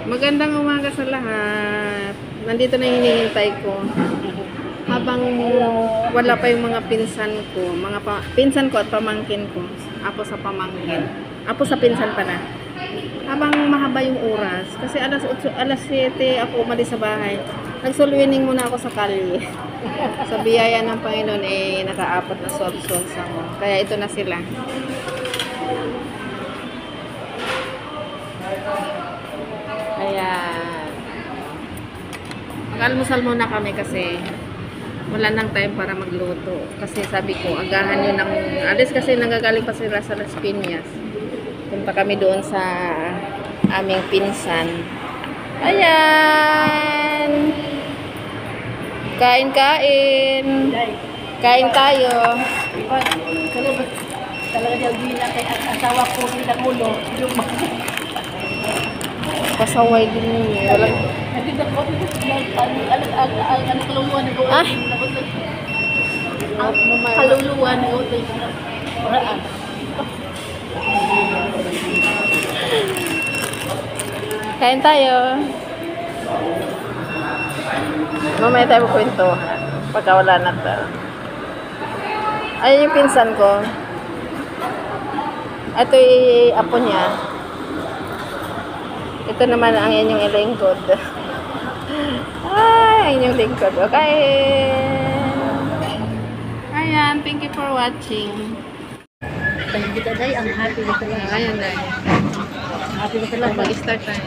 Magandang umaga sa lahat. Nandito na yung hinihintay ko. Habang wala pa yung mga pinsan ko, pinsan ko at pamangkin ko. Ako sa pamangkin. Ako sa pinsan pa na. Habang mahaba yung oras, kasi alas 8, alas 7 ako umalis sa bahay. Nagsulwining muna ako sa kalye. Sa biyaya ng Panginoon nakaapat na sol-sol ako. Kaya ito na sila. Ayan. Mag-almusal muna kami kasi wala nang time para magluto. Kasi sabi ko, agahan yun ng alis kasi nanggagaling pa sila sa Las Piñas. Punta kami doon sa aming pinsan. Ayan. Kain-kain. Kain tayo. Talaga daw gina kay asawa ko ng ulo. Pasaway din yun. Walang... Nagiging ko ang kaluluwan ko. Ang kaluluwan ko. Paraan. Kain tayo. Mamaya tayo kwento. Pagka wala na to. Ayun yung pinsan ko. Ito yung apo niya. Ito naman ang inyong lingkod. Ay, inyong lingkod. Okay. Ayan, thank you for watching. Dahil kita day, ang happy na talaga. Ayan na. Happy na talaga. Mag-start tayo.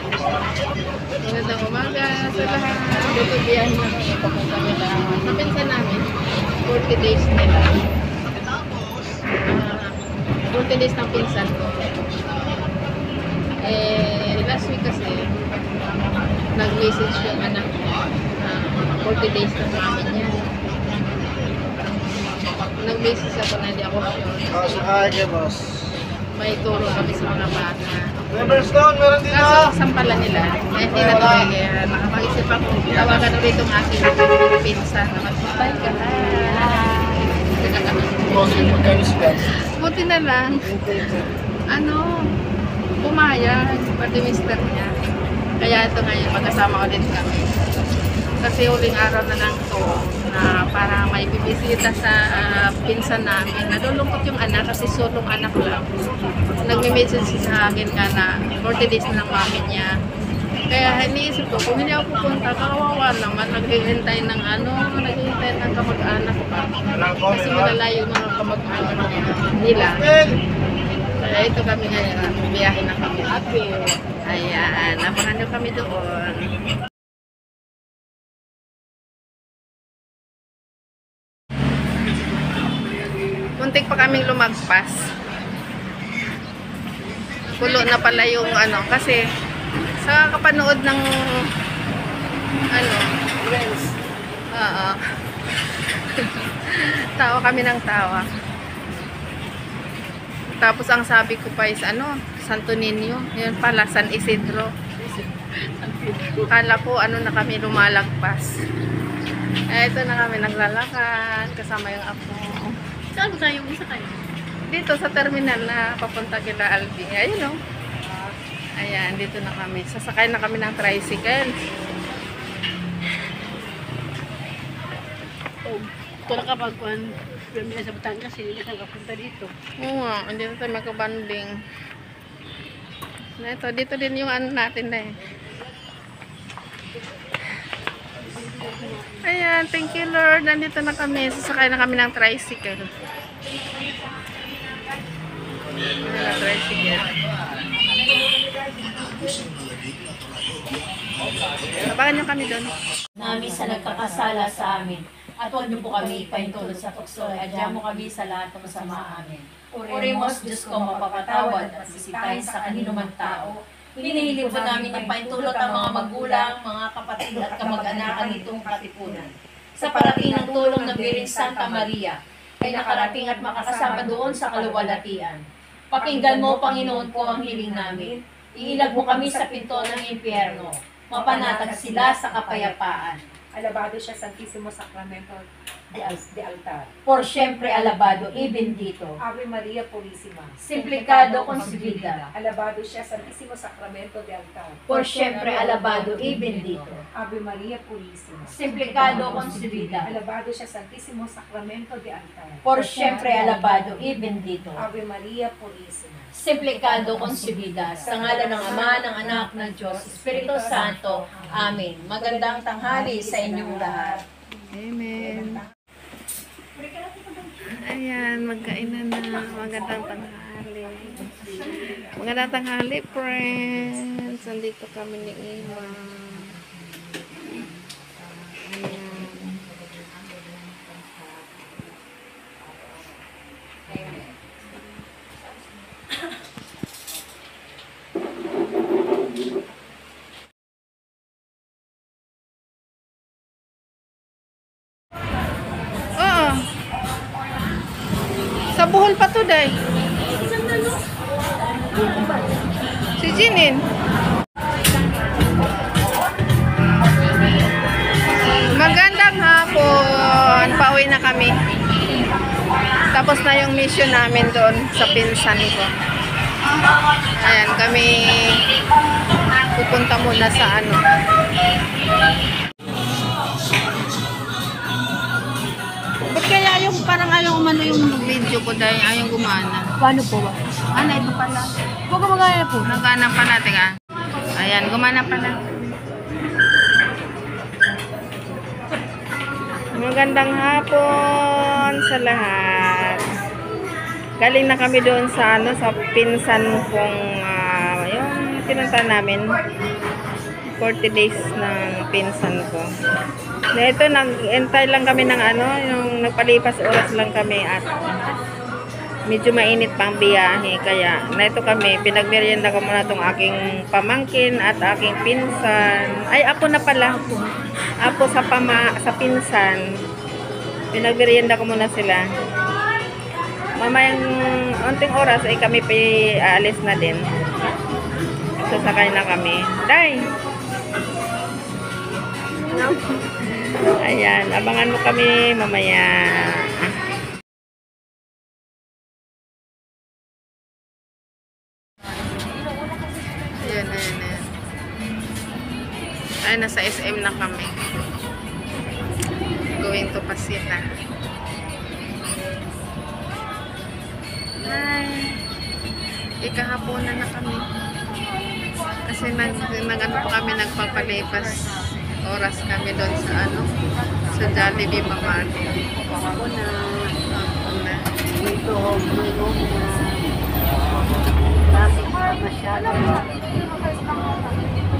Magandang umaga sa lahat. Dito biyahe na kami. Papunta nila. Sa pinsan namin, 40 days nila. 40 days ng pinsan ko. Last week kasi, nag-message yung anak ko. 40 days na sa amin yan. Nag-message ako na hindi ako sure. Boss. May turo kami sa mga bata. Riverstone, meron din Kaso sampalan nila. Kaya hindi na tuloy. Kaya nakapag-isip ako. Tawagan ulit itong aking pinsan. Nakapag-bye ka na. Buti na lang. Pumayag. Pati mister niya. Kaya ito ngayon, magkasama ulit kami. Kasi huling araw na lang to na para may bibisita sa pinsan namin. Nalulungkot yung anak kasi sulong anak lang. Nagme-message sa akin ka na 40 days na lang mami niya. Kaya iniisip ko, kung hindi ako pupunta, kawawa naman. Naghihintay ng naghihintay ng kamag-anak pa. Kasi malalayo mga kamag-anak nila. Kaya ito kami ngayon, bibiyahin na kami. Ayan, napangan nyo kami doon. Muntik pa kaming lumagpas. Pulo na pala yung kasi sa kapanood ng Friends. tawa kami ng tawa. Tapos ang sabi ko pa is Santo Niño. Yun pala, San Isidro. Kala ko na kami lumalagpas. Ito na kami naglalakad kasama yung apo. Saan mo tayo? Isa kayo? Dito sa terminal na papunta kila Albi. Ayun Ayan, dito na kami. Sasakay na kami ng tricycle. Ito na kapag may sa Batangas, hindi na kapunta dito. Oo nga, dito tayo magkabanding. Dito din yung natin na Ayan, thank you Lord. Nandito na kami. Sasakay na kami ng tricycle. Abangan nyo kami doon. Namin sa nagkakasala sa amin. At huwag niyo po kami ipahintulot sa tukso. Adya mo kami sa lahat ng masama amin. Oremos, Diyos ko, mapapatawad at sisitahin sa kaninumang tao. Hinihilip po namin yung pahintulot ang mga magulang, mga kapatid at kamag-anakan nitong katipunan. Sa parating ng tulong ng Biring Santa Maria, ay nakarating at makakasama doon sa kaluwalhatian. Pakinggan mo, Panginoon ko, ang hiling namin. Iilag mo kami sa pinto ng impyerno. Mapanatag sila sa kapayapaan. Alabado siya Santisimo Sacramento. de altar. por siempre alabado y bendito, Ave María Purísima. simplicado concebida, Alabado siya Santísimo Sacramento de altar. por siempre alabado y bendito, Ave María Purísima. simplicado concebida, Alabado siya Santísimo Sacramento de altar. por siempre alabado y bendito, Ave María Purísima. simplicado concebida, sa ngalan ng Ama, ng Anak, ng Diyos, Espiritu Santo. Amen. Magandang tanghali sa inyong lahat. Amen. Ayan, magkainan na. Magandang tanghali. Magandang tanghali, friends. Nandito kami ni Ima. Ayan. Oo. Sa Bohol pa to, day. Si Jinin. Magandang hapon. Pauwi na kami. Tapos na yung mission namin doon sa pinsan ko. Ayan, kami pupunta muna sa ano. Ba't kaya yung parang umano yung video ko dahil ayaw gumana? Paano po ba? Ano, ito pala. Huwag ka magaya po. Nagana pala, teka. Ayan, gumana pala. Magandang hapon sa lahat. Galing na kami doon sa sa pinsan kong yung pinunta namin. 40 days ng pinsan ko. Na ito, nag-entay lang kami ng yung nagpalipas oras lang kami at medyo mainit pang biyahe. Kaya, na ito kami, pinagmerienda ko muna itong aking pamangkin at aking pinsan. Ay, apo na pala. Apo sa pinsan. Pinagmerienda ko muna sila. Mamayang unting oras ay kami aalis na din. Sasakay na kami. Day! Ayan, abangan mo kami mamaya. Ayan, ayan, ayan. Ay, nasa SM na kami. Going to Pasita. Ay, ikahaponan na kami. Kasi nag-ano pa kami, nagpapalipas oras kami doon sa sa Jollibee Mamati. Ako na. Ako na. Dito, mayroon na. Traffic pa masyado.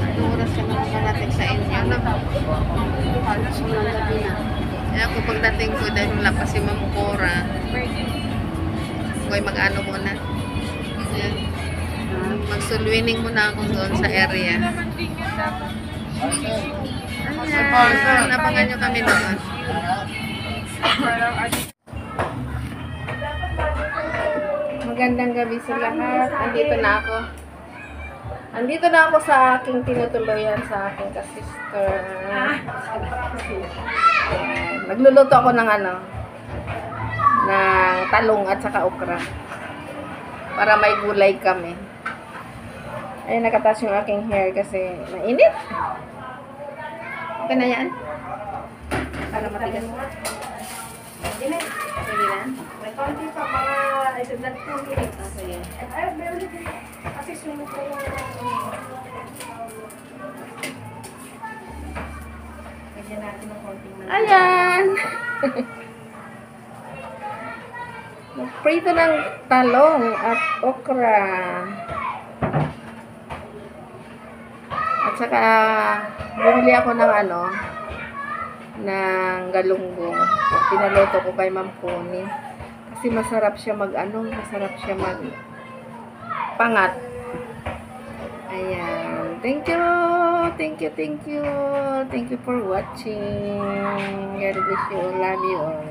Anong oras ka naman parating sa inyo? No? Halos mga gabi na. Kaya ako pagdating ko dahil wala pa si Ma'am Cora. Huwag mag-ano muna. Ayan. Mag-sulwining muna ako doon sa area. Ayan, nabangan nyo kami doon. Magandang gabi sa lahat. Andito na ako. Andito na ako sa aking tinutuluyan, sa aking kasister. Nagluluto ako ng ng talong at saka okra. Para may gulay kami. Ay, nakatas yung aking hair kasi mainit. Okay na yan? Para matigas. Sige na. May konti pa mga isagdat po. Sige. Ay, meron din. Kasi sunod ko yung lagyan natin ng konting mantika. Ayan! Prito ng talong at okra. At saka bumili ako ng ng galunggong. Pinaluto ko kay Ma'am Pony. Kasi masarap siya masarap siya pangat. Ayan. Thank you. Thank you, thank you. Thank you for watching. God bless you all. Love you all.